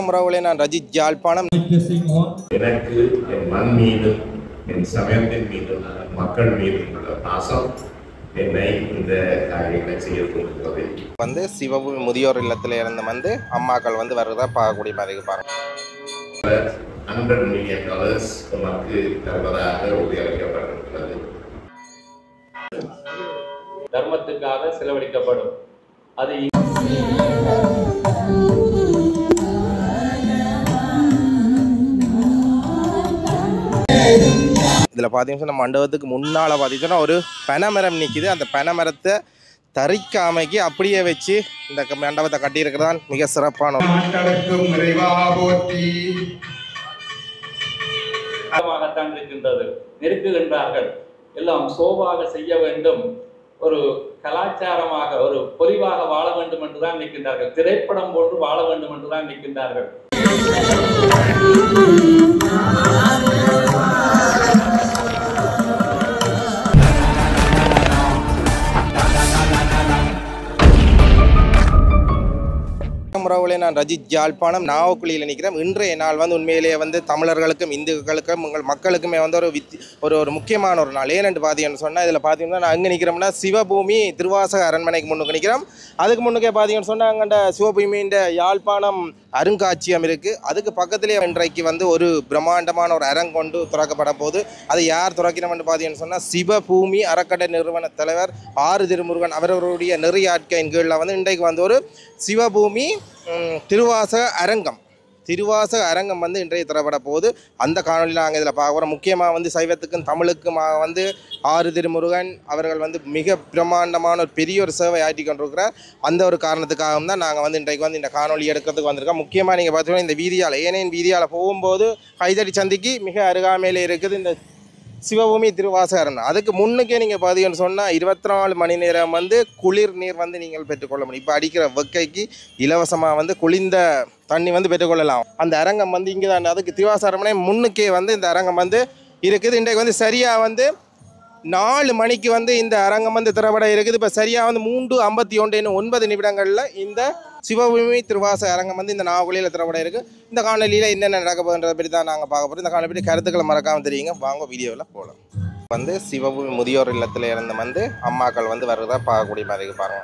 முறவுலே நான் ரஜித் ஜாழ்ப்பாணம். எனக்கு என் மண் மீது என் சமயத்தின் மீது மக்கள் மீது உள்ள பாசம் என்னை இந்த காரியங்களை செய்ய வந்து சிவபூமி முதியோர் இல்லத்தில் இருந்து அம்மாக்கள் வருவதா பார்க்கக்கூடிய மாதிரி இருப்பாங்க. $100 million நமக்கு தருவதாக உறுதியளிக்கப்பட்டிருக்கிறது. தர்மத்துக்காக செலவழிக்கப்படும். அது இதில் பார்த்தீங்கன்னா மண்டபத்துக்கு முன்னால் பார்த்தீங்கன்னா ஒரு பனைமரம் நிற்கிது. அந்த பனைமரத்தை தரிக்காமைக்கு அப்படியே வச்சு இந்த மண்டபத்தை கட்டியிருக்கிறதான் மிக சிறப்பான இருக்கின்றது. நெருக்குகின்றார்கள். எல்லாம் சோபாக செய்ய வேண்டும், ஒரு கலாச்சாரமாக ஒரு பொலிவாக வாழ வேண்டும் என்றுதான் நிற்கின்றார்கள். திரைப்படம் போன்று வாழ வேண்டும் என்றுதான் நிற்கின்றார்கள். முறவுலே நான் ரஜித் ஜாழ்ப்பாணம் நாவக்குழியில் நிற்கிறேன். இன்றைய நாள் உண்மையிலேயே தமிழர்களுக்கும் இந்துக்களுக்கும் உங்கள் மக்களுக்குமே ஒரு முக்கியமான ஒரு நாள். ஏனென்று பார்த்தீங்கன்னு சொன்னால் இதில் பார்த்தீங்கன்னா நான் அங்கே நிற்கிறோம்னா சிவபூமி திருவாசக அரண்மனைக்கு முன்னுக்கு நிற்கிறோம். அதுக்கு முன்னுக்கே பார்த்தீங்கன்னு சொன்னால் அங்கே சிவபூமின்ற யாழ்ப்பாணம் அருங்காட்சியம் இருக்குது. அதுக்கு பக்கத்திலே இன்றைக்கு ஒரு பிரம்மாண்டமான ஒரு அரங்கொண்டு திறக்கப்பட போது அது யார் திறக்கிறோம்னு பார்த்தீங்கன்னு சொன்னால் சிவபூமி அறக்கட்டளை நிறுவன தலைவர் ஆறு திருமுருகன் அவர்களுடைய நெறியாட்கையின் கீழில் இன்றைக்கு ஒரு சிவபூமி திருவாசக அரங்கம் இன்றைய திறப்பட போது அந்த காணொலியில் நாங்கள் இதில் பார்க்குறோம். முக்கியமாக சைவத்துக்கும் தமிழுக்குமாக ஆறு திருமுருகன் அவர்கள் மிக பிரம்மாண்டமான ஒரு பெரிய ஒரு சேவை ஆற்றி கொண்டிருக்கிறார். அந்த ஒரு காரணத்துக்காகவும் தான் நாங்கள் இன்றைக்கு இந்த காணொலி எடுக்கிறதுக்கு வந்திருக்கோம். முக்கியமாக நீங்கள் பார்த்தீங்கன்னா இந்த வீதியால் ஏனையின் வீதியால் போகும்போது கைதடி சந்திக்கு மிக அருகாமையில் இருக்குது இந்த சிவபூமி திருவாசகரன். அதுக்கு முன்னுக்கே நீங்கள் பார்த்தீங்கன்னு சொன்னால் 24 மணி நேரம் குளிர் நீர் நீங்கள் பெற்றுக்கொள்ள முடியும். இப்போ அடிக்கிற வெக்கைக்கு இலவசமாக குளிர்ந்த தண்ணி பெற்றுக்கொள்ளலாம். அந்த அரங்கம் இங்கே தான். அதுக்கு திருவாசகரமனை முன்னுக்கே இந்த அரங்கம் இருக்குது. இன்றைக்கு சரியாக 4 மணிக்கு இந்த அரங்கம் திறப்பட இருக்குது. இப்போ சரியாக 3:51 இன்னும் 9 நிமிடங்களில் இந்த சிவபூமி திருவாசக அரங்கம் இந்த நாவக்குழியில் திறப்பட இருக்குது. இந்த காணொலியில் என்னென்ன நடக்க போகுன்றதை பற்றி தான் நாங்கள் பார்க்க போகிறோம். இந்த காணொலி பற்றி கருத்துக்களை மறக்காமல் தெரியுங்க. வாங்க வீடியோவில் போகலாம். சிவபூமி முதியோர் இல்லத்தில் இருந்து அம்மாக்கள் வருவதா பார்க்கக்கூடிய மாதிரி இருப்பாங்க.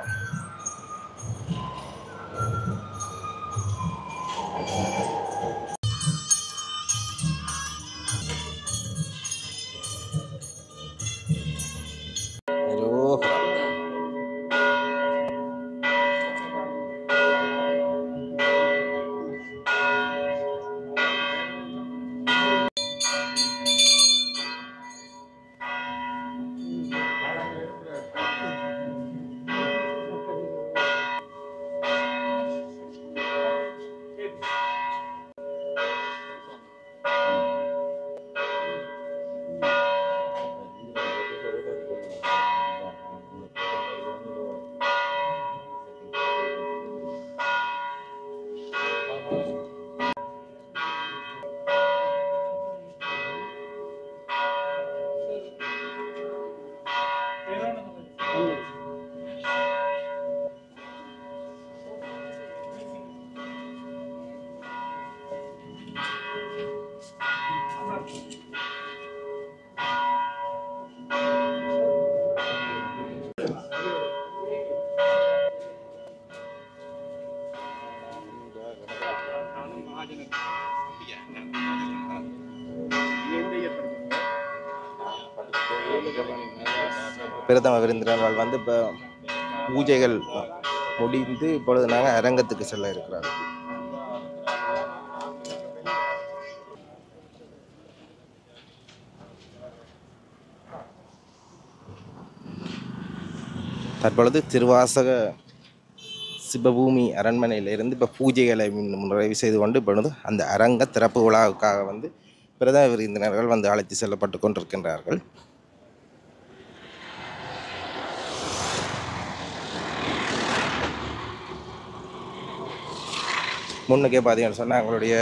பிரதம விருந்தினர்கள் இப்போ பூஜைகள் முடிந்து இப்பொழுது நாங்கள் அரங்கத்துக்கு செல்ல இருக்கிறாங்க. தற்பொழுது திருவாசக சிவபூமி அரண்மனையிலிருந்து இப்போ பூஜைகளை நிறைவு செய்து கொண்டு இப்பொழுது அந்த அரங்க திறப்பு விழாவுக்காக பிரதம விருந்தினர்கள் அழைத்து செல்லப்பட்டு கொண்டிருக்கின்றார்கள். முன்னுக்கே பார்த்தீங்கன்னு சொன்னால் எங்களுடைய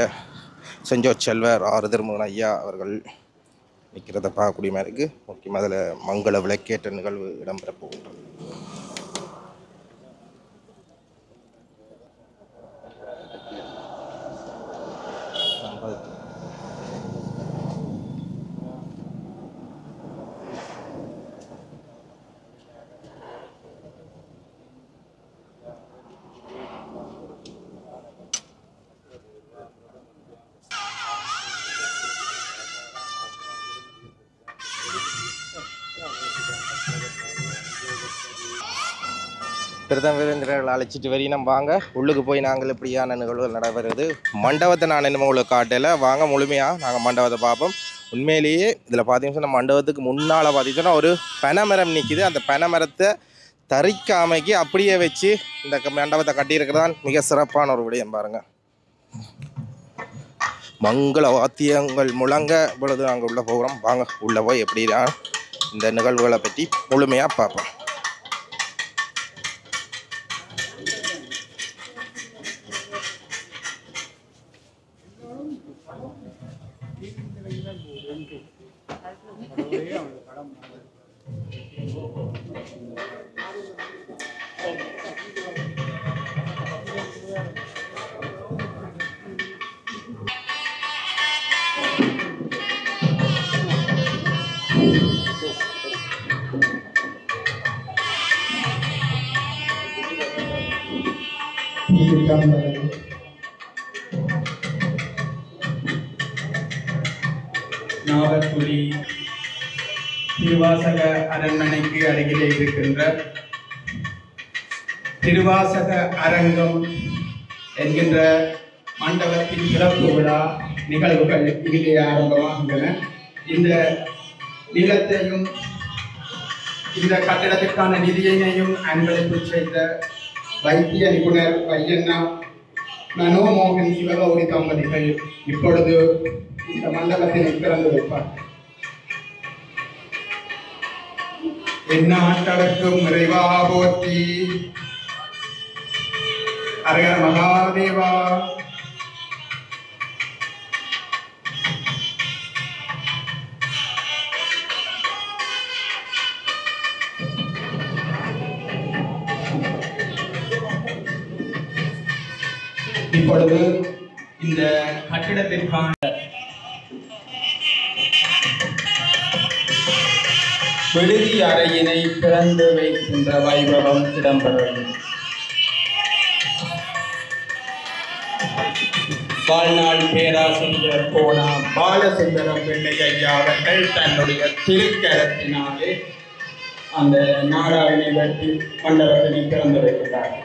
செஞ்சோர் செல்வர் ஆறு திருமுருகன் ஐயா அவர்கள் நிற்கிறத பார்க்கக்கூடிய மாதிரி இருக்குது. முக்கியமாக அதில் மங்கள விளக்கேற்ற நிகழ்வு இடம்பெற போகின்றது. பிரதம விருந்தினர்கள் அழைச்சிட்டு வரையினம் வாங்க உள்ளுக்கு போய் நாங்கள் இப்படியான நிகழ்வுகள் நடைபெறுது. மண்டபத்தை நான் என்ன உங்களுக்கு காட்டல, வாங்க முழுமையாக நாங்கள் மண்டபத்தை பார்ப்போம். உண்மையிலேயே இதில் பார்த்தீங்கன்னா மண்டபத்துக்கு முன்னால் பார்த்தீங்கன்னா ஒரு பனைமரம் நிற்கிது. அந்த பனைமரத்தை தரிக்காமைக்கு அப்படியே வச்சு இந்த மண்டபத்தை கட்டியிருக்கிறதான் மிக சிறப்பான ஒரு விடயம். பாருங்கள், மங்கள வாத்தியங்கள் முழங்க பொழுது நாங்கள் உள்ளே போகிறோம். வாங்க உள்ளே போய் எப்படின்னா இந்த நிகழ்வுகளை பற்றி முழுமையாக பார்ப்போம். நாவற்குடி திருவாசக அரண்மனைக்கு அருகிலே இருக்கின்ற திருவாசக அரங்கம் என்கின்ற மண்டபத்தின் சிறப்பு விழா நிகழ்வுகள் இங்கே ஆரம்பமாகின்றன. இந்த நிலத்தையும் இந்த கட்டிடத்திற்கான நிதியினையும் அன்பளிப்பு செய்த வைத்திய நிபுணர் வையண்ணா மனோமோகன் சிவகௌரி தம்பதிகள் இப்பொழுது இந்த மண்டபத்தினை திறந்து வைப்பார். என்ன ஆட்டவர்க்கும் நிறைவா போற்றி, ஹரஹர மகாதேவா. இப்பொழுது இந்த கட்டிடத்திற்கான விடுதி அறையினை திறந்து வைக்கின்ற வைபவம் இடம்பெறும். வாழ்நாள் பேராசிரியர் கோனா பாலசுந்தரம் பிள்ளை ஐயா அவர்கள் தன்னுடைய திருக்கரத்தினாலே அந்த நாடாவினை வெட்டி மண்டபத்தினை திறந்து வைக்கிறார்.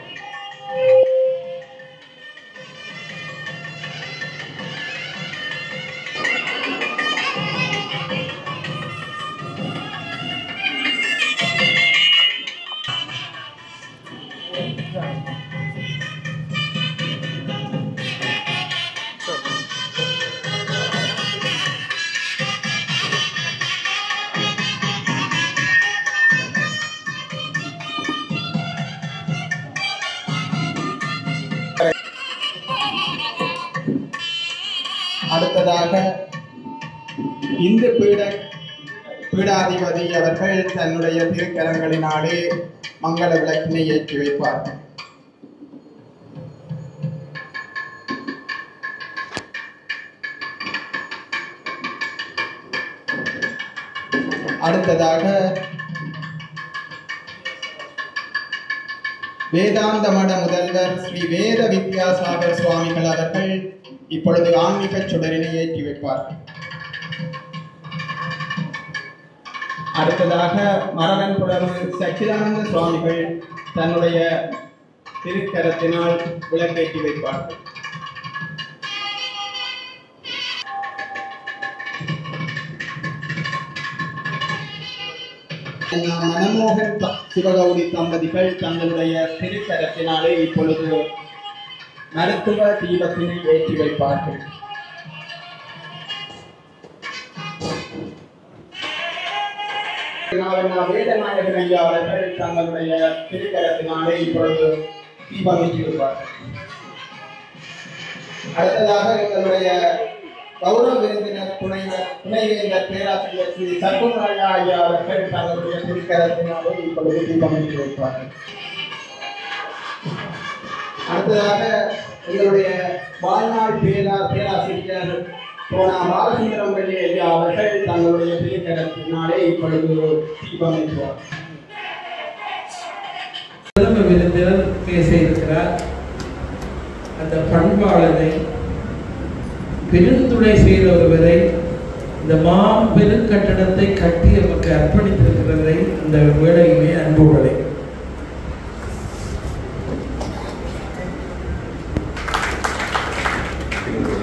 அடுத்ததாக இந்து பீடாதிபதி அவர்கள் தன்னுடைய திருக்கரங்களினாலே மங்கள விளக்கினை ஏற்றி வைப்பார்கள். அடுத்ததாக வேதாந்த மட முதல்வர் ஸ்ரீ வேத வித்யாசாகர் சுவாமிகள் அவர்கள் இப்பொழுது ஆன்மீக சுடரினை ஏற்றி வைப்பார்கள். அடுத்ததாக மரவன் புலவு சச்சிதானந்த சுவாமிகள் தன்னுடைய திருக்கரத்தினால் விளக்கேற்றி வைப்பார்கள். மனமோகன் சிவகௌரி தம்பதிகள் தங்களுடைய திருக்கரத்தினாலே இப்பொழுது மருத்துவ தீபத்தினை ஏற்றி வைப்பார்கள். வேதநாயகன் ஐயா அவர்கள் தங்களுடைய திருக்கரத்தினாலே இப்பொழுது தீபம் ஏற்றி வைப்பார்கள். அடுத்ததாக எங்களுடைய கௌரவ விருந்தினர் துணைவேந்தர் பேராசிரியர் ஸ்ரீ சர்க்குமராயா ஐயா அவர்கள் தங்களுடைய திருக்கரத்தினாலே இப்பொழுது தீபம் ஏற்றி வைப்பார்கள். அடுத்ததாக எங்களுடைய வாழ்நாள் பேராசிரியர் கோனா பாலசுந்தரம் பிள்ளை ஐயா அவர்கள் தங்களுடைய திருக்கரத்தினாலே இப்பொழுது தீபம் ஏற்றுவார். பிரதம விருந்தினர் பேச இருக்கிறார். அந்த பண்பாளனை பெருந்துணை செய்த ஒருவரை, இந்த மாபெரும் கட்டடத்தை கட்டி நமக்கு அர்ப்பணித்திருக்கிறவரை இந்த வேளையிலே அன்புகளை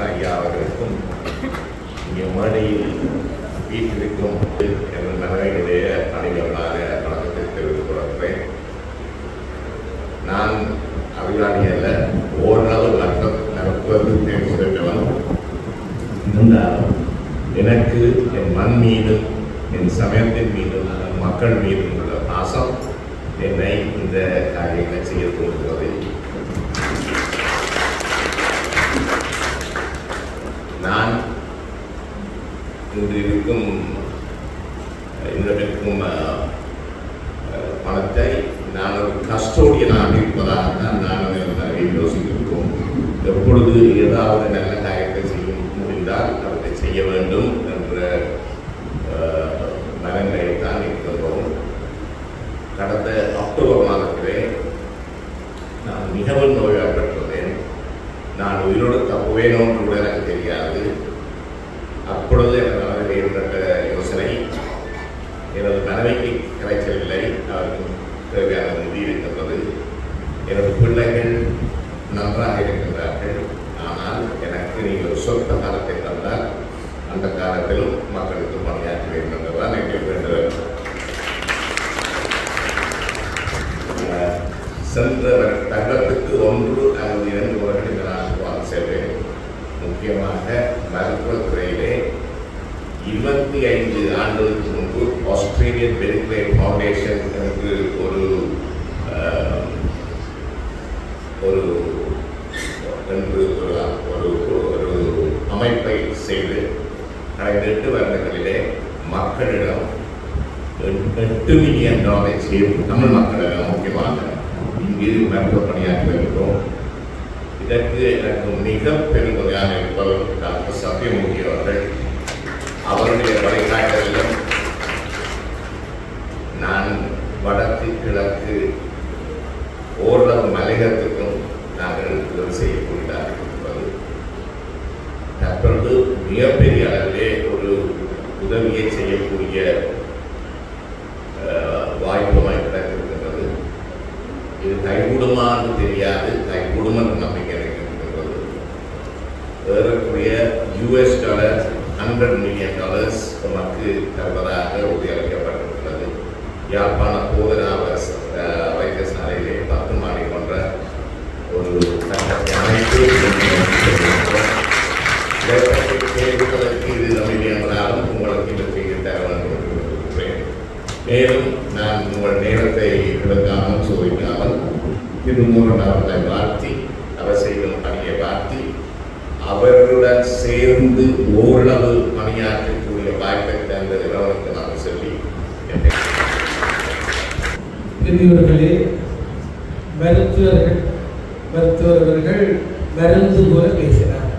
வைத்தியநாதன் ஐயா அவர்களுக்கும் இங்கே மேடையில் வீட்டிற்கும் எனது மனைவியுடைய பணிகளாக வணக்கத்தை தெரிவித்துக் கொள்கிறேன். நான் அறிவாளி அல்ல, ஓரளவு நடத்துவது தெரிந்தவன். இருந்தாலும் எனக்கு என் மண் மீதும் என் சமயத்தின் மீதும் மக்கள் மீதும் உள்ள பாசம் என்னை இந்த காரியங்களை செய்ய தோன்றுகிறது. நான் இன்று இருக்கும் பணத்தை நான் ஒரு கஸ்டோடியனாக இருப்பதாகத்தான் நான் யோசிக்கிறோம். எப்பொழுது ஏதாவது நல்ல காரியத்தை செய்ய முடிந்தால் அவற்றை செய்ய வேண்டும் என்ற நலன்களை தான் இருக்கின்றோம். கடந்த அக்டோபர் மாதத்திலே நான் மிகவும் நோய்வாய்ப்பட்டிருந்தேன். நான் உயிரோடு தப்புவேனோ என்று கூட எனக்கு தெரியாது. அப்பொழுது எனது மனதில் ஏற்பட்ட யோசனை, எனது மனைவிக்கு கிடைக்கவில்லை, அவருக்கு தேவையான நிதி இருக்கின்றது, எனது பிள்ளைகள் நன்றாக இருக்கின்றார்கள், ஆனால் எனக்கு நீங்கள் சொந்த காலத்தை தந்தால் அந்த காலத்திலும் மக்களுக்கு பணியாற்ற வேண்டும் என்றுதான் எங்கள் வேண்டுதல். சென்ற தங்கத்துக்கு 1 அல்லது 2 வருடங்கள் நான் செல்வேன். முக்கியமாக மருத்துவத்துறையிலே 25 ஆண்டுகளுக்கு முன்பு ஆஸ்திரேலியன் மெடிக்கல் ஃபவுண்டேஷன் என்று ஒரு அமைப்பை செய்து கடந்த 8 வருடங்களிலே மக்களிடம் $8 மில்லியன் தமிழ் மக்களிடம் முக்கியமாக இங்கு மருத்துவ பணியாற்றி வருகிறோம். இதற்கு எனக்கு மிக பெருமையாக இருப்பவர் டாக்டர் சத்யமூர்த்தி அவர்கள். அவருடைய வழிகாட்டலிலும் நான் வடக்கு கிழக்கு ஓரளவு மலையகத்துக்கும் நாங்கள் உதவி செய்யக்கூடியதாக இருப்பது. தற்பொழுது மிகப்பெரிய அளவிலே ஒரு உதவியை செய்யக்கூடிய வாய்ப்புமாய் கிடைத்திருக்கின்றது. இது கைகூடுமான்னு தெரியாது, கைகூடும் என்ற நம்பிக்கை இருக்கின்றது. ஏறக்குறைய $100 மில்லியன் நமக்கு தருவதாக உறுதியளிக்கப்பட்டிருக்கிறது. யாழ்ப்பாண போதனா வைத்தியசாலையிலே 10 மாடி கொண்ட ஒரு சட்டத்தை அமைத்து கேட்பதற்கு இது நம்பிக்கை என்றாலும் உங்களுக்கு இந்த செய்தி தர வேண்டும். மேலும் நான் உங்கள் நேரத்தை எடுக்காமல் சோதிக்காமல் திருமூலன் அவர்களை வாழ்த்தி, அவர் செய்யும் பணியை வாழ்த்தி, அவர்களுடன் சேர்ந்து ஓரளவு பணியாற்றக்கூடிய வாய்ப்பை தந்த நிறுவனத்தை நான் சொல்லி பெரியவர்களே, மருத்துவர்கள் மருந்து போல பேசினார்.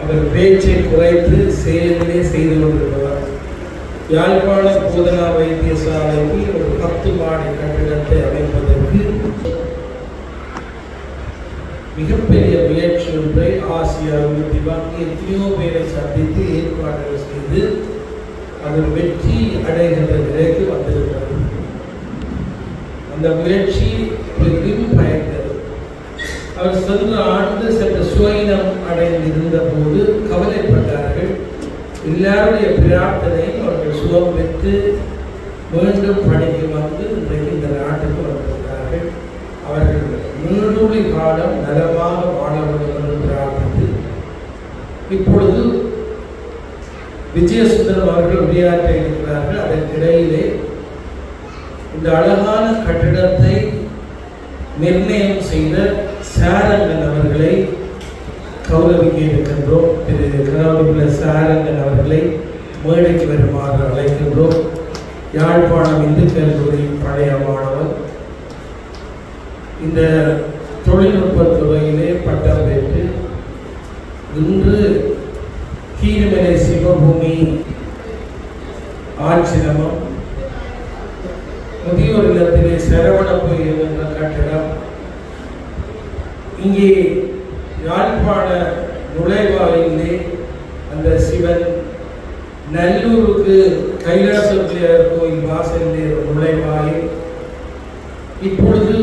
அவர் பேச்சை குறைத்து செயலிலே செய்து கொண்டிருக்கிறார். யாழ்ப்பாண போதனா வைத்தியசாலைக்கு ஒரு 10 மாடி கட்டிடத்தை அமைப்பதற்கு மிகப்பெரிய முயற்சி ஒன்றை ஆசியாவில் எத்தனையோ பேரை சந்தித்து ஏற்பாடுகள் செய்து அது வெற்றி அடைகின்ற நிலைக்கு வந்திருக்கிறது. அந்த முயற்சி பெரிதும் பயந்தது. அவர் சென்ற ஆண்டு சற்று சுயினம் அடைந்திருந்த போது கவலைப்பட்டார்கள். எல்லாருடைய பிரார்த்தனையும் அவர்கள் சுகம் பெற்று மீண்டும் பணிக்கு வந்து இன்றைக்கு இந்த நாட்டுக்கு வந்திருக்கிறார்கள். அவர்கள் 3 காலம் நலமாக வாழ வேண்டும் என்று பிரார்த்தித்து இப்பொழுது விஜயசுந்தரம் அவர்கள் உரையாற்ற இருக்கிறார்கள். அதற்கிடையிலே இந்த அழகான கட்டிடத்தை நிர்ணயம் செய்த சாரங்கன் அவர்களை கௌரவிக்க இருக்கின்றோம். திரு கௌரவியுள்ள சாரங்கன் அவர்களை மேடைக்கு வருமாறு அழைக்கின்றோம். யாழ்ப்பாணம் இந்து கல்லூரி பழைய மாணவர், இந்த தொழில்நுட்பத் துறையிலே பட்டம் பெற்று இன்று கீழ்மலை சிவபூமி ஆட்சிரமம், முதியோர் இல்லத்திலே சரவணப்பு என்ற கட்டிடம், இங்கே யாழ்ப்பாண நுழைவாயிலே அந்த சிவன், நல்லூருக்கு கைலாச பிள்ளையார் கோயில் வாசலிலே நுழைவாயில், இப்பொழுது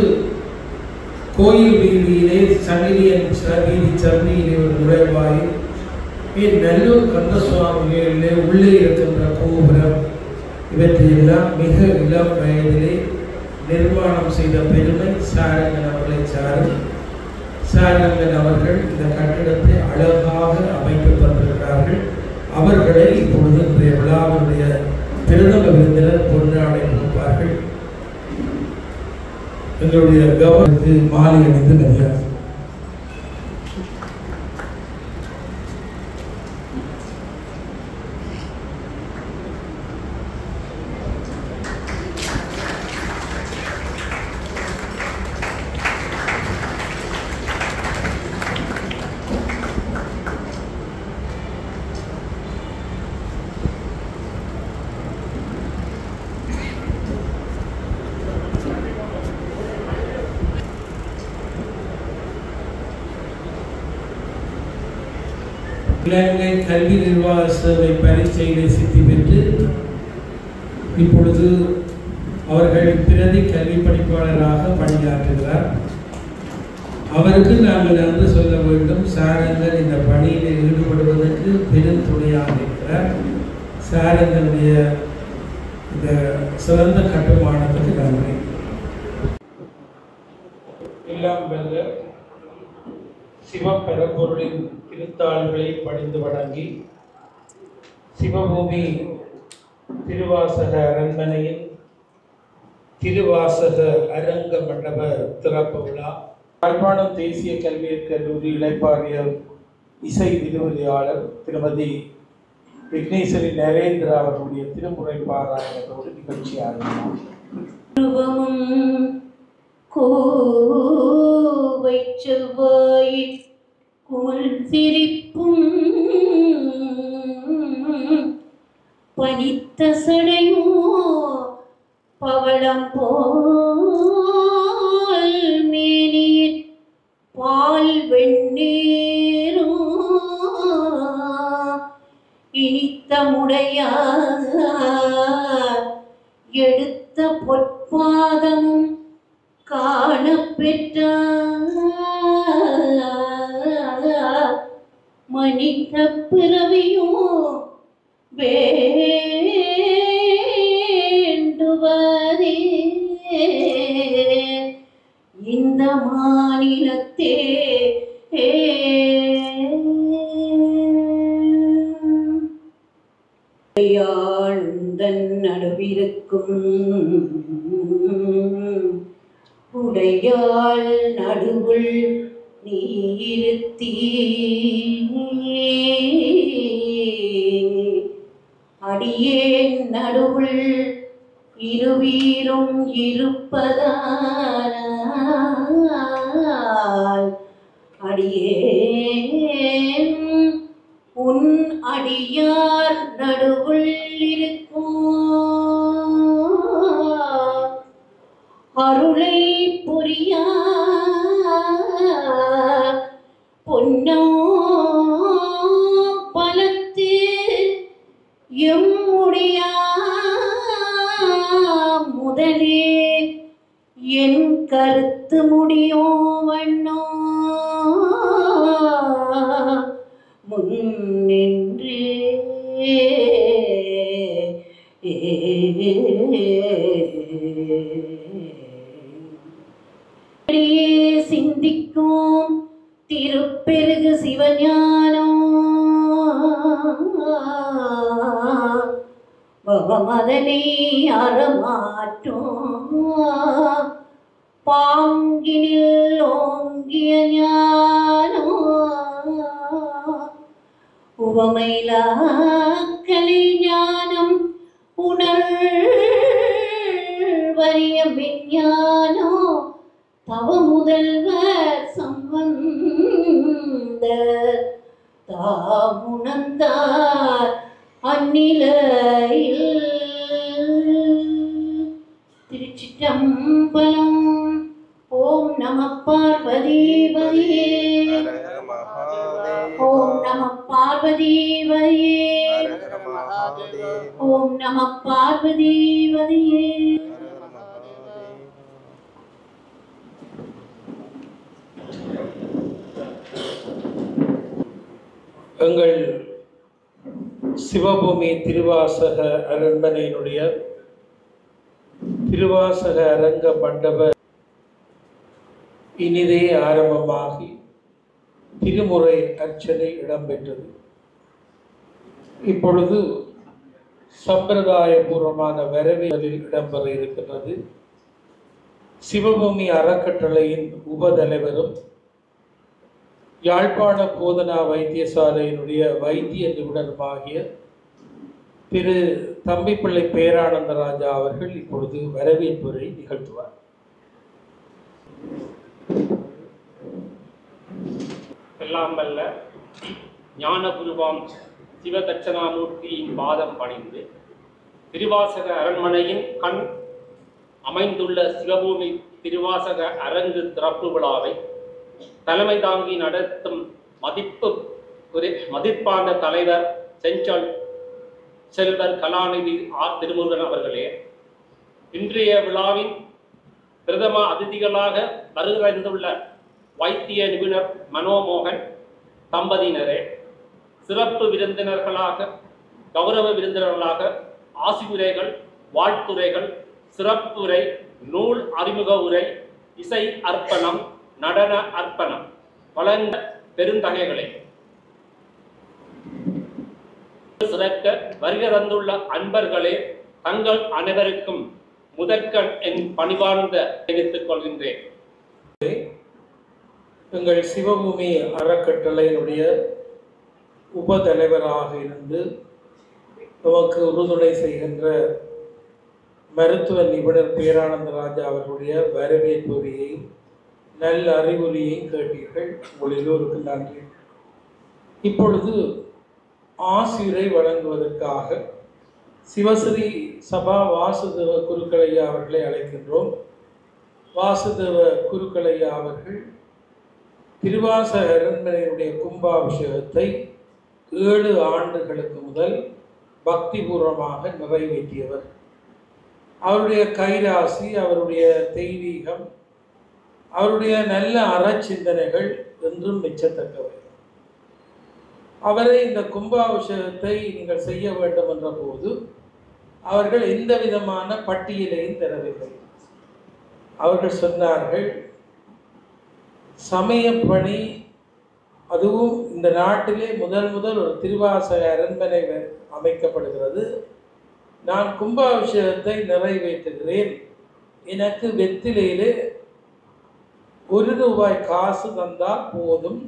கோயில் வீதியிலே சங்கிலியன் வீதி சந்தியிலே ஒரு நுழைவாயில் நல்லூர் கந்தசுவாமிகளிலே உள்ளே இருக்கின்ற கோபுரம் இவற்றையெல்லாம் மிக இளம் வயதிலே நிர்மாணம் செய்த பெருமை சாரங்கன் அவர்களை சாரும். சாரங்கன் அவர்கள் இந்த கட்டிடத்தை அழகாக அமைத்து தந்திருக்கிறார்கள். அவர்களை இப்பொழுது இன்றைய விழாவுடைய பிரதம விருந்தினர் பொன்னாடை கொடுப்பார்கள். எங்களுடைய கவர்னருக்கு மாலை அணிந்து நல்கிறார். இலங்கை கல்வி நிர்வாக சேவை பரீட்சையிலே சித்தி பெற்று இப்பொழுது அவர்கள் பிரதி கல்வி படிப்பாளராக பணியாற்றுகிறார். அவருக்கு நாங்கள் நன்றி சொல்ல வேண்டும். சாரங்கன் இந்த பணியில் ஈடுபடுவதற்கு பெரும் துணையாக இருக்கிறார். சாரங்கனுடைய இந்த சிறந்த கட்டுமானத்துக்கு நன்றி. எல்லாம் வெல்ல சிவபெரும்பொருளின் திருத்தாள்களை படிந்து வணங்கி சிவபூமி திருவாசக அரண்மனையின் திருவாசக அரங்க மண்டப திறப்பு விழா யாழ்ப்பாணம் தேசிய கல்வியற் கல்லூரி இளைப்பாறியர் இசை விரிவுரையாளர் திருமதி விக்னேஸ்வரி நரேந்திரா அவர்களுடைய திருமுறை பாராயணத்தோடு நிகழ்ச்சி ஆரம்பம். கோவை செவ்வாயில் குமல் சிரிப்பும் பனித்த சடையோ பவளம் போல் மேனியில் பால் வெண்ணீரோ இனித்த முடையார் எடுத்த பொற்பாதமும் காணப்பெற்ற மனித பிறவியோ வேண்டுவதே இந்த மாநிலத்தே யாழ்ந்தன் நடுவிருக்கும் உடையாள் நடுவுள் நீருத்தி அடியேன் நடுவுள் இருவீரும் இருப்பதால் அடியேன் உன் அடியார் நடுவுள் இருக்கும் அருளை புரியா பொன்னோ பலத்து எம்முடையா முதலே என் கருத்து முடியோ வண்ணோ முன்னின்றே சிந்திக்கும் திருப்பெருகு சிவஞானம் பவமதனை அறமாற்றும் பாங்கினில் ஓங்கிய ஞானம் உவமையிலாக்கலை ஞானம் உணர்வறிய விஞ்ஞானோ தவ முதல்வர் சம்பந்த தாமுணர்ந்தார் அந்நிலையில். திருச்சிற்றம்பலம். ஓம் நம பார்வதிபதியே. ஓம் நம பார்வதிபதியே. ஓம் நம பார்வதிபதியே. எங்கள் சிவபூமி திருவாசக அரண்மனையினுடைய திருவாசக அரங்க மண்டப இனிதே ஆரம்பமாகி திருமுறை அர்ச்சனை இடம்பெற்றது. இப்பொழுது சம்பிரதாயபூர்வமான வரவேற்பதில் இடம்பெற இருக்கின்றது. சிவபூமி அறக்கட்டளையின் உபதலைவரும் யாழ்ப்பாண போதனா வைத்தியசாலையினுடைய வைத்திய நிபுணருமாகிய திரு தம்பிப்பிள்ளை பேரானந்தராஜா அவர்கள் இப்பொழுது வரவேற்புரை நிகழ்த்துவார். எல்லாம் வல்ல ஞானகுருவாம் சிவதட்சணாமூர்த்தியின் பாதம் பணிந்து திருவாசக அரண்மனையின் கண் அமைந்துள்ள சிவபூமி திருவாசக அரங்கு திறப்பு விழாவை தலைமை தாங்கி நடத்தும் மதிப்பான தலைவர் செல்வர் கலாநிதி ஆர் திருமுருகன் அவர்களே, இன்றைய விழாவின் பிரதம அதிதிகளாக வருகின்ற வைத்திய நிபுணர் மனோமோகன் தம்பதியினரே, சிறப்பு விருந்தினர்களாக கௌரவ விருந்தினர்களாக ஆசியுரைகள், வாழ்த்துரைகள், சிறப்புரை, நூல் அறிமுக உரை, இசை அர்ப்பணம், நடன அர்ப்பணம் வழங்க பெருந்தகைகளை சிறக்க வருகை தந்துள்ள அன்பர்களே, தங்கள் அனைவருக்கும் முதற்கண் என் பணிவார்ந்த தெரிவித்துக் கொள்கின்றேன். எங்கள் சிவபூமி அறக்கட்டளையினுடைய உபதலைவராக இருந்து நமக்கு உறுதுணை செய்கின்ற மருத்துவ நிபுணர் பேரானந்தராஜா அவர்களுடைய வரவேற்புரையையும் நல்ல அறிவுரையையும் கேட்டீர்கள். உங்கள் எல்லோருக்கும் நன்றி. இப்பொழுது ஆசிரியரை வழங்குவதற்காக சிவஸ்ரீ சபா வாசுதேவ குருக்களையா அவர்களை அழைக்கின்றோம். வாசுதேவ குருக்களையா அவர்கள் திருவாசக அரண்மனையினுடைய கும்பாபிஷேகத்தை 7 ஆண்டுகளுக்கு முதல் பக்திபூர்வமாக நிறைவேற்றியவர். அவருடைய கைராசி, அவருடைய தெய்வீகம், அவருடைய நல்ல அறச்சிந்தனைகள் என்றும் மெச்சத்தக்கவை. அவரை இந்த கும்பாபிஷேகத்தை நீங்கள் செய்ய வேண்டும் என்ற போது அவர்கள் எந்த விதமான பட்டியலையும் தரவில்லை. அவர்கள் சொன்னார்கள், சமயப்பணி, அதுவும் இந்த நாட்டிலே முதல் ஒரு திருவாசக அரண்மனை அமைக்கப்படுகிறது. நான் கும்பாபிஷேகத்தை நிறைவேற்றுகிறேன். எனக்கு வெற்றிலையிலே 1 ரூபாய் காசு தந்தால் போதும்,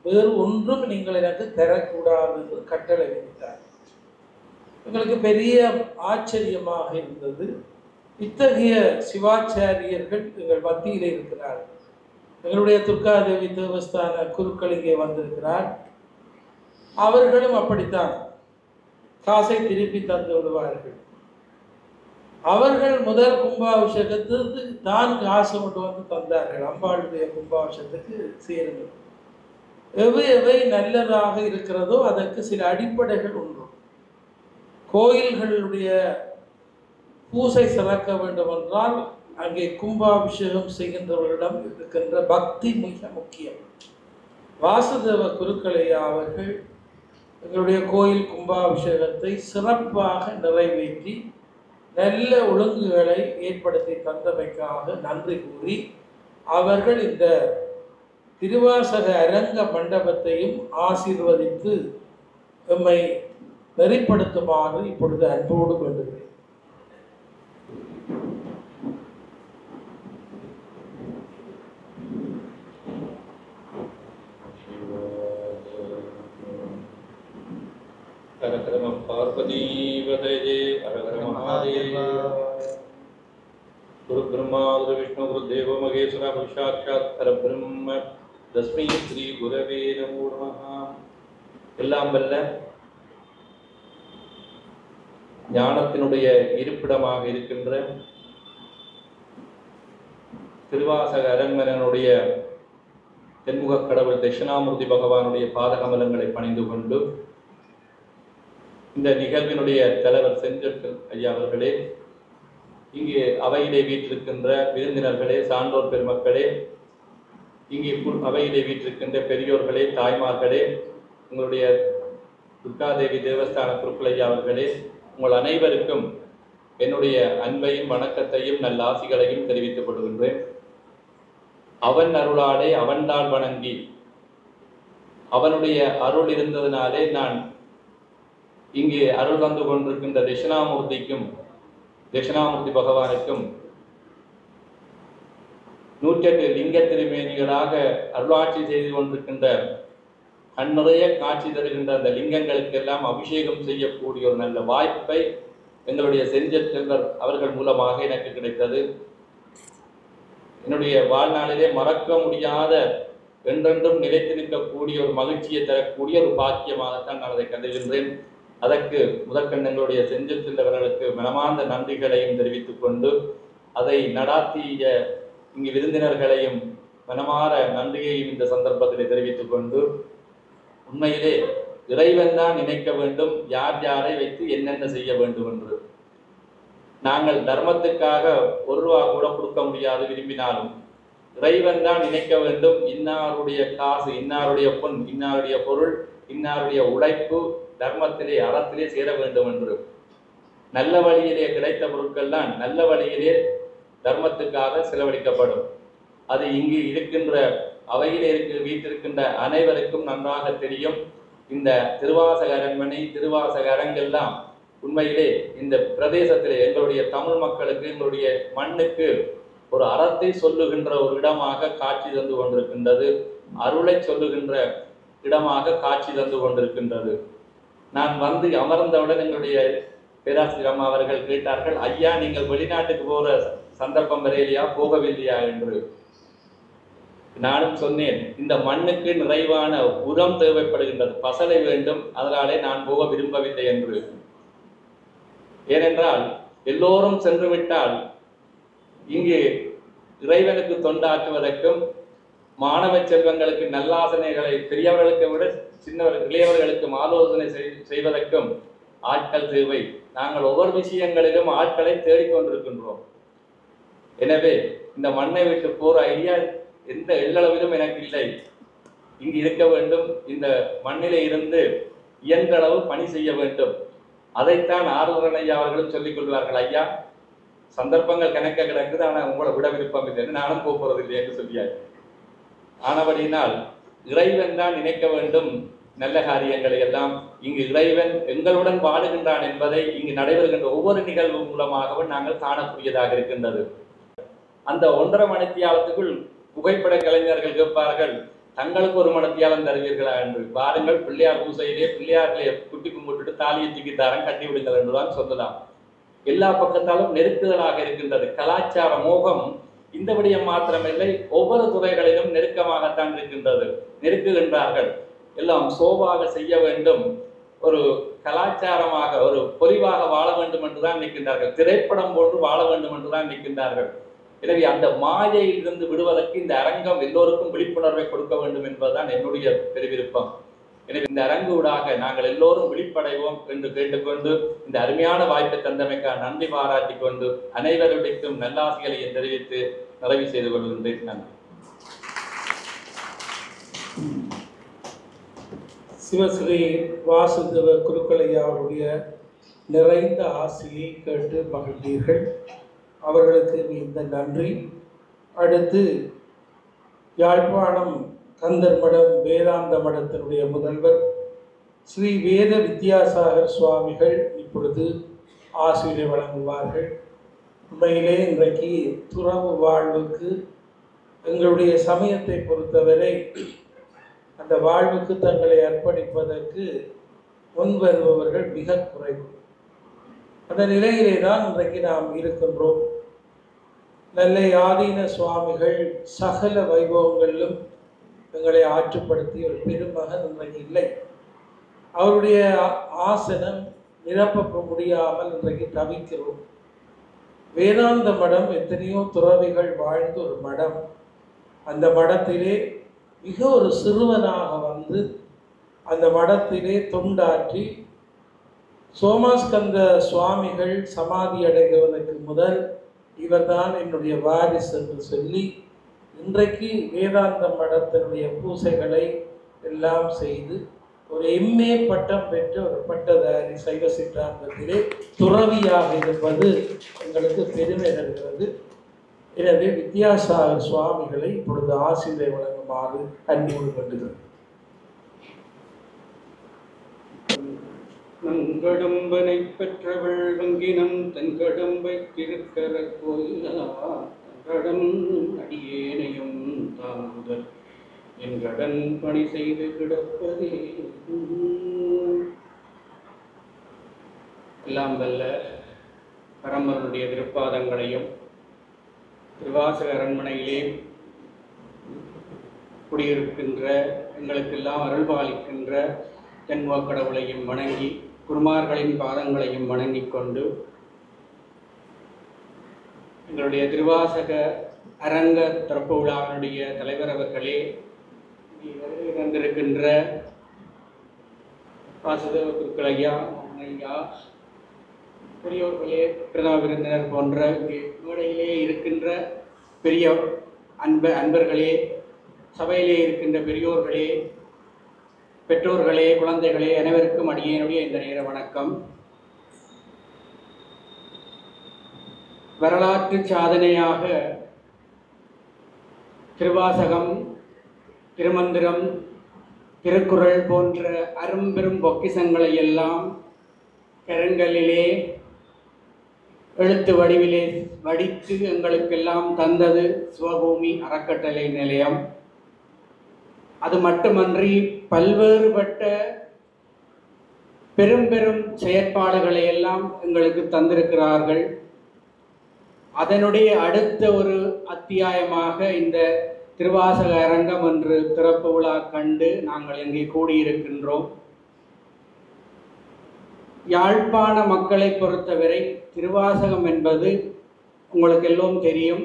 வேறு ஒன்றும் நீங்கள் எனக்கு தரக்கூடாது என்று கட்டளை விதித்தார். எங்களுக்கு பெரிய ஆச்சரியமாக இருந்தது. இத்தகைய சிவாச்சாரியர்கள் எங்கள் மத்தியிலே இருக்கிறார்கள். எங்களுடைய துர்காதேவி தேவஸ்தான குருக்கள் இங்கே வந்திருக்கிறார். அவர்களும் அப்படித்தான் காசை திருப்பி தந்து விடுவார்கள். அவர்கள் முதல் கும்பாபிஷேகத்துக்கு தான் காசு கொண்டு வந்து தந்தார்கள். அம்பாளுடைய கும்பாபிஷேகத்துக்கு சேருங்கள். எவை நல்லதாக இருக்கிறதோ அதற்கு சில அடிப்படைகள் உண்டு. கோயில்களுடைய பூசை சிறக்க வேண்டும் என்றால் அங்கே கும்பாபிஷேகம் செய்கின்றவர்களிடம் இருக்கின்ற பக்தி மிக முக்கியம். வாசுதேவ குருக்களையா அவர்கள் எங்களுடைய கோயில் கும்பாபிஷேகத்தை சிறப்பாக நிறைவேற்றி நல்ல ஒழுங்குகளை ஏற்படுத்தி தந்தமைக்காக நன்றி கூறி அவர்கள் இந்த திருவாசக அரங்க மண்டபத்தையும் ஆசீர்வதித்து எம்மை நெறிப்படுத்துமாறு இப்பொழுது அன்போடு வேண்டுகிறேன். பார்வதீவதே ஹர மகாதேவ. குரு பிரம்மா குரு விஷ்ணு குரு தேவோ மகேஸ்வர குரு சாட்சாத் பரபிரம்ம தஸ்மை ஸ்ரீ குரவே நமோ நமஹ. எல்லாம் வல்ல ஞானத்தினுடைய இருப்பிடமாக இருக்கின்ற திருவாசக அரண்மனையினுடைய தென்முக கடவுள் தட்சிணாமூர்த்தி பகவானுடைய பாதகமலங்களை பணிந்து கொண்டு இந்த நிகழ்வினுடைய தலைவர் செஞ்சல் ஐயா அவர்களே, இங்கே அவையிலே வீற்றிருக்கின்ற விருந்தினர்களே, சான்றோர் பெருமக்களே, இங்கே அவையிலே வீற்றிருக்கின்ற பெரியோர்களே, தாய்மார்களே, உங்களுடைய துர்காதேவி தேவஸ்தான குருக்குலையா அவர்களே, உங்கள் அனைவருக்கும் என்னுடைய அன்பையும் வணக்கத்தையும் நல்ல ஆசிகளையும் தெரிவித்துக் கொள்கின்றேன். அவன் அருளாலே அவன்தான் வணங்கி அவனுடைய அருள் இருந்ததினாலே நான் இங்கே அருள் வந்து கொண்டிருக்கின்ற தட்சிணாமூர்த்தி பகவானுக்கும் 108 லிங்க திருமேனிகளாக அருளாட்சி செய்து கொண்டிருக்கின்ற நிறைய காட்சி தருகின்ற அந்த லிங்கங்களுக்கெல்லாம் அபிஷேகம் செய்யக்கூடிய ஒரு நல்ல வாய்ப்பை எங்களுடைய செஞ்செல்வர் அவர்கள் மூலமாக எனக்கு கிடைத்தது. என்னுடைய வாழ்நாளிலே மறக்க முடியாத, என்றென்றும் நிலைத்து நிற்கக்கூடிய ஒரு மகிழ்ச்சியை தரக்கூடிய ஒரு பாக்கியமாகத்தான் நான் அதை கருதுகின்றேன். அதற்கு முதற்கண் எங்களுடைய செஞ்செல்வர்களுக்கு மனமார்ந்த நன்றிகளையும் தெரிவித்துக் கொண்டு, அதை நடாத்திய இங்கு விருந்தினர்களையும் மனமாற நன்றியையும் இந்த சந்தர்ப்பத்தில் தெரிவித்துக் கொண்டு, உண்மையிலே இறைவன் தான் நினைக்க வேண்டும் யார் யாரை வைத்து என்னென்ன செய்ய வேண்டும் என்று. நாங்கள் தர்மத்துக்காக 1 ரூபா கூட கொடுக்க முடியாது விரும்பினாலும், இறைவன் தான் நினைக்க வேண்டும் இன்னாருடைய காசு, இன்னாருடைய பொன், இன்னாருடைய பொருள், இன்னாருடைய உழைப்பு தர்மத்திலே அறத்திலே சேர வேண்டும் என்று. நல்ல வழியிலே கிடைத்த பொருட்கள் தான் நல்ல வழியிலே தர்மத்துக்காக செலவழிக்கப்படும். அது இங்கு இருக்கின்ற அவையிலே வீட்டிருக்கின்ற அனைவருக்கும் நன்றாக தெரியும். இந்த திருவாசக அரண்மனை, திருவாசக அரங்கெல்லாம் உண்மையிலே இந்த பிரதேசத்திலே எங்களுடைய தமிழ் மக்களுக்கு, எங்களுடைய மண்ணுக்கு ஒரு அறத்தை சொல்லுகின்ற ஒரு இடமாக காட்சி தந்து கொண்டிருக்கின்றது. அருளை சொல்லுகின்ற இடமாக காட்சி தந்து கொண்டிருக்கின்றது. நான் வந்து அமர்ந்தவுடன் எங்களுடைய பேராசிரியர் அம்மா அவர்கள் கேட்டார்கள், ஐயா நீங்கள் வெளிநாட்டுக்கு போகிற சந்தர்ப்பம் வரையிலையா, போகவில்லையா என்று. நானும் சொன்னேன், இந்த மண்ணுக்கு நிறைவான உரம் தேவைப்படுகின்றது, பசலை வேண்டும், அதனாலே நான் போக விரும்பவில்லை என்று. ஏனென்றால் எல்லோரும் சென்று விட்டால் இங்கு இறைவனுக்கு தொண்டாற்றுவதற்கும் மாணவ செல்வங்களுக்கு நல்லாசனைகளை பெரியவர்களுக்கு விட இளையவர்களுக்கும் ஆலோசனை செய்வதற்கும் ஆட்கள் தேவை. நாங்கள் ஒவ்வொரு விஷயங்களிலும் ஆட்களை தேடிக்கொண்டிருக்கின்றோம். எனவே இந்த மண்ணை விட்டு போற ஐடியா எந்த எள்ளளவிலும் எனக்கு இல்லை. இங்கு இருக்க வேண்டும், இந்த மண்ணிலே இருந்து இயன்றளவு பணி செய்ய வேண்டும். அதைத்தான் ஆறுதல் ஐயா அவர்களும் சொல்லிக் கொள்வார்கள், ஐயா சந்தர்ப்பங்கள் கணக்க கிடக்குது, ஆனால் உங்களை விட விருப்பம் இல்லைன்னு நானும் போகிறது இல்லை என்று சொல்லியார். ஆனபடியினால் இறைவன் தான் நினைக்க வேண்டும் நல்ல காரியங்களை எல்லாம். இங்கு இறைவன் எங்களுடன் வாழுகின்றான் என்பதை இங்கு நடைபெறுகின்ற ஒவ்வொரு நிகழ்வு மூலமாகவும் நாங்கள் காணக்கூடியதாக இருக்கின்றது. அந்த 1.5 மணித்தியாலத்துக்குள் புகைப்பட கலைஞர்கள் கேட்பார்கள், தங்களுக்கு 1 மணித்தியாலம் தருவீர்களா என்று. பாருங்கள், பிள்ளையார் பூசையிலே பிள்ளையாரிலே குட்டி கும்பிட்டு தாலியை தூக்கித்தாரன் கட்டி விடுங்கள் என்றுதான் சொல்லலாம். எல்லா பக்கத்தாலும் நெருக்குதலாக இருக்கின்றது. கலாச்சார மோகம் இந்த விடயம் மாத்திரமில்லை, ஒவ்வொரு துறைகளிலும் நெருக்கமாகத்தான் இருக்கின்றது. நெருக்குகின்றார்கள், எல்லாம் சோவாக செய்ய வேண்டும், ஒரு கலாச்சாரமாக ஒரு பொலிவாக வாழ வேண்டும் என்றுதான் நிற்கின்றார்கள். திரைப்படம் போன்று வாழ வேண்டும் என்றுதான் நிற்கின்றார்கள். எனவே அந்த மாயையில் இருந்து விடுவதற்கு இந்த அரங்கம் எல்லோருக்கும் விழிப்புணர்வை கொடுக்க வேண்டும் என்பதுதான் என்னுடைய பெருவிருப்பம். எனவே இந்த அரங்கூடாக நாங்கள் எல்லோரும் விழிப்படைவோம் என்று கேட்டுக்கொண்டு, இந்த அருமையான வாய்ப்பை தந்தமைக்காக நன்றி பாராட்டி கொண்டு அனைவருடையும் நல்லாசிகளை தெரிவித்து நிறைவு செய்து கொள்கின்றேன். நன்றி. சிவஸ்ரீ வாசுதேவ குருக்களையா அவருடைய நிறைந்த ஆசையை கேட்டு மகிழ்ந்தீர்கள். அவர்களுக்கு இந்த நன்றி. அடுத்து யாழ்ப்பாணம் கந்தர் மடம் வேதாந்த மடத்தினுடைய முதல்வர் ஸ்ரீ வேத வித்யாசாகர் சுவாமிகள் இப்பொழுது ஆசிரியை வழங்குவார்கள். உண்மையிலே இன்றைக்கு துறவு வாழ்வுக்கு எங்களுடைய சமயத்தை பொறுத்தவரை அந்த வாழ்வுக்கு தங்களை அர்ப்பணிப்பதற்கு முன்வருபவர்கள் மிக குறைவு. அந்த நிலையிலே தான் இன்றைக்கு நாம் இருக்கின்றோம். நெல்லை ஆதீன சுவாமிகள் சகல வைபவங்களிலும் எங்களை ஆற்றுப்படுத்தி ஒரு பெருமகன் இன்றைக்கு இல்லை. அவருடைய ஆசனம் நிரப்ப முடியாமல் இன்றைக்கு தவிக்கிறோம். வேதாந்த மடம் எத்தனையோ துறவிகள் வாழ்ந்த ஒரு மடம். அந்த மடத்திலே மிக ஒரு சிறுவனாக வந்து அந்த மடத்திலே தொண்டாற்றி சோமாஸ்கந்த சுவாமிகள் சமாதி அடைவதற்கு முதல் இவர்தான் என்னுடைய வாரிசு என்று சொல்லி இன்றைக்கு வேதாந்த மடத்தினுடைய பூசைகளை எல்லாம் செய்து ஒரு எம்ஏ பட்டம் பெற்ற ஒரு பட்டதாரி சைவ சித்தாந்தத்திலே துறவியாக இருப்பது எங்களுக்கு பெருமை தருகிறது. எனவே வித்யாசாகர் சுவாமிகளை இப்பொழுது ஆசிரியை வழங்குமாறு அன்போடு வேண்டுகிறேன். நங்கடம்பனை பெற்றவள் வங்கினம் தன்கடம்பை திருக்கர கோயிலம் அடியேனையும் தாமுதல் என் கடன் பணி செய்து கிடப்பதே. எல்லாம் வல்ல பரம்பரனுடைய திருப்பாதங்களையும் திருவாசக அரண்மனையிலே குடியிருக்கின்ற எங்களுக்கெல்லாம் அருள்பாலிக்கின்ற தென்வா கடவுளையும் வணங்கி குருமார்களின் பாதங்களையும் வணங்கிக் கொண்டு எங்களுடைய திருவாசக அரங்க திறப்பு விழாவினுடைய தலைவர் அவர்களே, வந்திருக்கின்ற வாசுதேவ குருக்கள் ஐயா, பெரியோர்களே, பிரதம விருந்தினர் போன்ற மேடையிலே இருக்கின்ற பெரிய அன்பர்களே, சபையிலே இருக்கின்ற பெரியோர்களே, பெற்றோர்களே, குழந்தைகளே, அனைவருக்கும் அடியேனுடைய இந்த நேர வணக்கம். வரலாற்று சாதனையாக திருவாசகம், திருமந்திரம், திருக்குறள் போன்ற அரும்பெரும் பொக்கிசங்களை எல்லாம் கருங்கல்லிலே எழுத்து வடிவிலே வடித்து எங்களுக்கெல்லாம் தந்தது சிவபூமி அறக்கட்டளை நிலையம். அது மட்டுமன்றி பல்வேறுபட்ட பெரும் பெரும் செயற்பாடுகளை எல்லாம் எங்களுக்கு தந்திருக்கிறார்கள். அதனுடைய அடுத்த ஒரு அத்தியாயமாக இந்த திருவாசக அரங்கம் என்று திறப்பு விழா கண்டு நாங்கள் இங்கே கூடியிருக்கின்றோம். யாழ்ப்பாண மக்களை பொறுத்தவரை திருவாசகம் என்பது உங்களுக்கு எல்லாம் தெரியும்.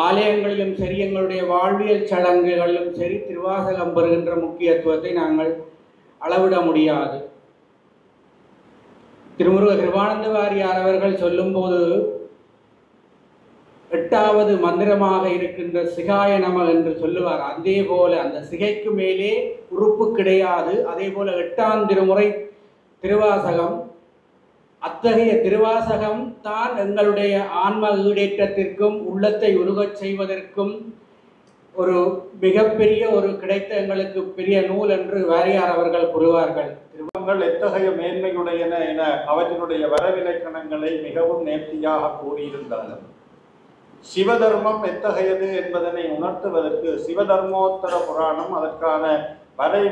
ஆலயங்களிலும் சரி, எங்களுடைய வாழ்வியல் சடங்குகளிலும் சரி, திருவாசகம் பெறுகின்ற முக்கியத்துவத்தை நாங்கள் அளவிட முடியாது. திருமுருக கிருபானந்த வாரியார் அவர்கள் சொல்லும்போது 8வது மந்திரமாக இருக்கின்ற சிகாய நம என்று சொல்லுவார். அதே போல அந்த சிகைக்கு மேலே உறுப்பு கிடையாது. அதே போல 8ஆம் திருமுறை திருவாசகம். அத்தகைய திருவாசகம் தான் எங்களுடைய ஆன்ம ஈடேற்றத்திற்கும் உள்ளத்தை உருகச் செய்வதற்கும் ஒரு மிகப்பெரிய ஒரு கிடைத்த எங்களுக்கு பெரிய நூல் என்று வாரியார் அவர்கள் கூறுவார்கள். திருவங்கள் எத்தகைய மேன்மையுடையன என அவற்றினுடைய வரவிலக்கணங்களை மிகவும் நேர்த்தியாக கூறியிருந்தார்கள். சிவதர்மம் எத்தகையது என்பதனை உணர்த்துவதற்கு சிவதர்மோத்தர புராணம் அதற்கான வரை